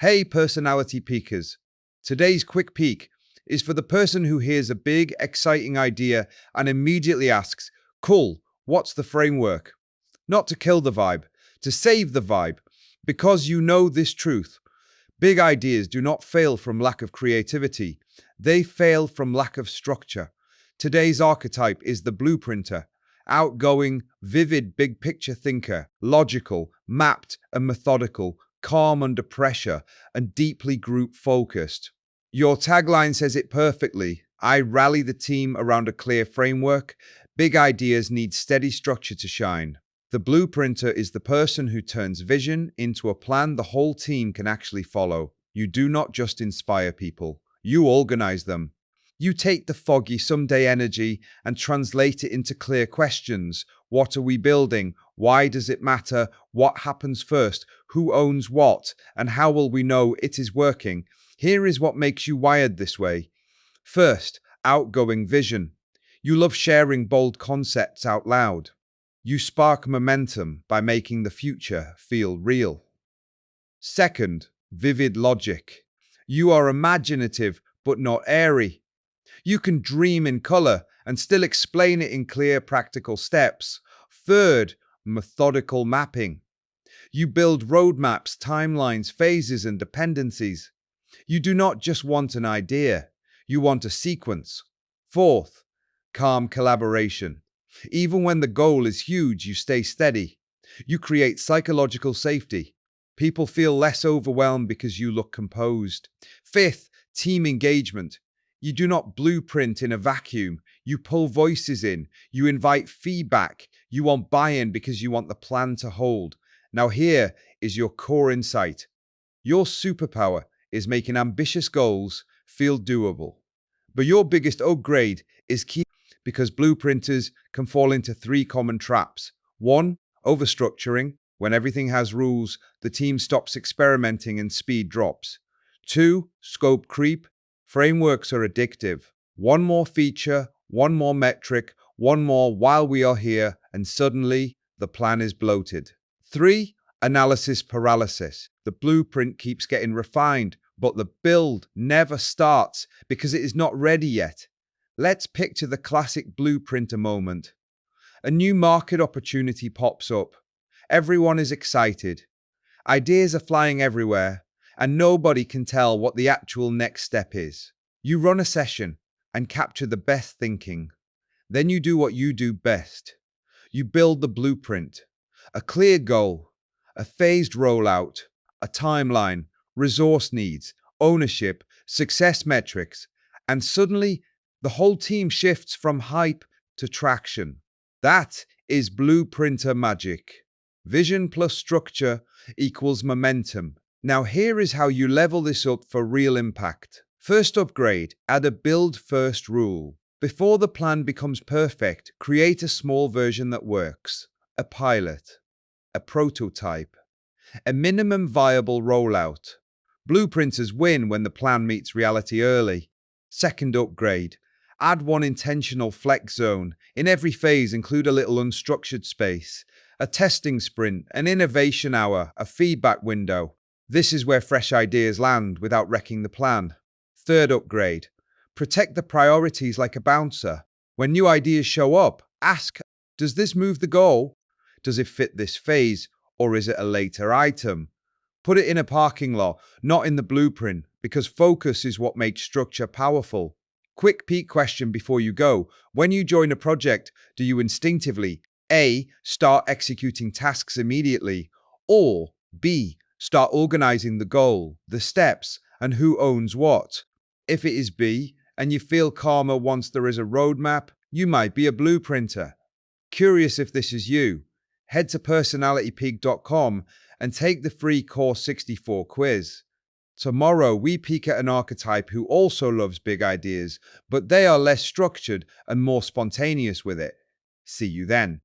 Hey, personality peekers. Today's quick peek is for the person who hears a big, exciting idea and immediately asks, cool, what's the framework? Not to kill the vibe, to save the vibe, because you know this truth. Big ideas do not fail from lack of creativity. They fail from lack of structure. Today's archetype is the blueprinter. Outgoing, vivid, big picture thinker, logical, mapped and methodical, calm under pressure, and deeply group-focused. Your tagline says it perfectly. I rally the team around a clear framework. Big ideas need steady structure to shine. The blueprinter is the person who turns vision into a plan the whole team can actually follow. You do not just inspire people, you organize them. You take the foggy someday energy and translate it into clear questions. What are we building? Why does it matter? What happens first? Who owns what? And how will we know it is working? Here is what makes you wired this way. First, outgoing vision. You love sharing bold concepts out loud. You spark momentum by making the future feel real. Second, vivid logic. You are imaginative but not airy. You can dream in color and still explain it in clear, practical steps. Third, methodical mapping. You build roadmaps, timelines, phases, and dependencies. You do not just want an idea, you want a sequence. Fourth, calm collaboration. Even when the goal is huge, you stay steady. You create psychological safety. People feel less overwhelmed because you look composed. Fifth, team engagement. You do not blueprint in a vacuum. You pull voices in. You invite feedback. You want buy-in because you want the plan to hold. Now here is your core insight. Your superpower is making ambitious goals feel doable. But your biggest upgrade is key because blueprinters can fall into three common traps. 1. Overstructuring. When everything has rules, the team stops experimenting and speed drops. 2. Scope creep. Frameworks are addictive. One more feature, one more metric, one more while we are here, and suddenly the plan is bloated. 3. Analysis paralysis. The blueprint keeps getting refined, but the build never starts because it is not ready yet. Let's picture the classic blueprinter moment. A new market opportunity pops up. Everyone is excited. Ideas are flying everywhere, and nobody can tell what the actual next step is. You run a session and capture the best thinking. Then you do what you do best. You build the blueprint, a clear goal, a phased rollout, a timeline, resource needs, ownership, success metrics, and suddenly the whole team shifts from hype to traction. That is blueprinter magic. Vision plus structure equals momentum. Now here is how you level this up for real impact. First upgrade, add a build first rule. Before the plan becomes perfect, create a small version that works. A pilot, a prototype, a minimum viable rollout. Blueprinters win when the plan meets reality early. Second upgrade, add one intentional flex zone. In every phase, include a little unstructured space, a testing sprint, an innovation hour, a feedback window. This is where fresh ideas land without wrecking the plan. Third upgrade, protect the priorities like a bouncer. When new ideas show up, ask, does this move the goal? Does it fit this phase, or is it a later item? Put it in a parking lot, not in the blueprint, because focus is what makes structure powerful. Quick peek question before you go. When you join a project, do you instinctively A. Start executing tasks immediately, or B. Start organizing the goal, the steps, and who owns what? If it is B, and you feel calmer once there is a roadmap, you might be a blueprinter. Curious if this is you? Head to personalitypeek.com and take the free Core 64 quiz. Tomorrow, we peek at an archetype who also loves big ideas, but they are less structured and more spontaneous with it. See you then.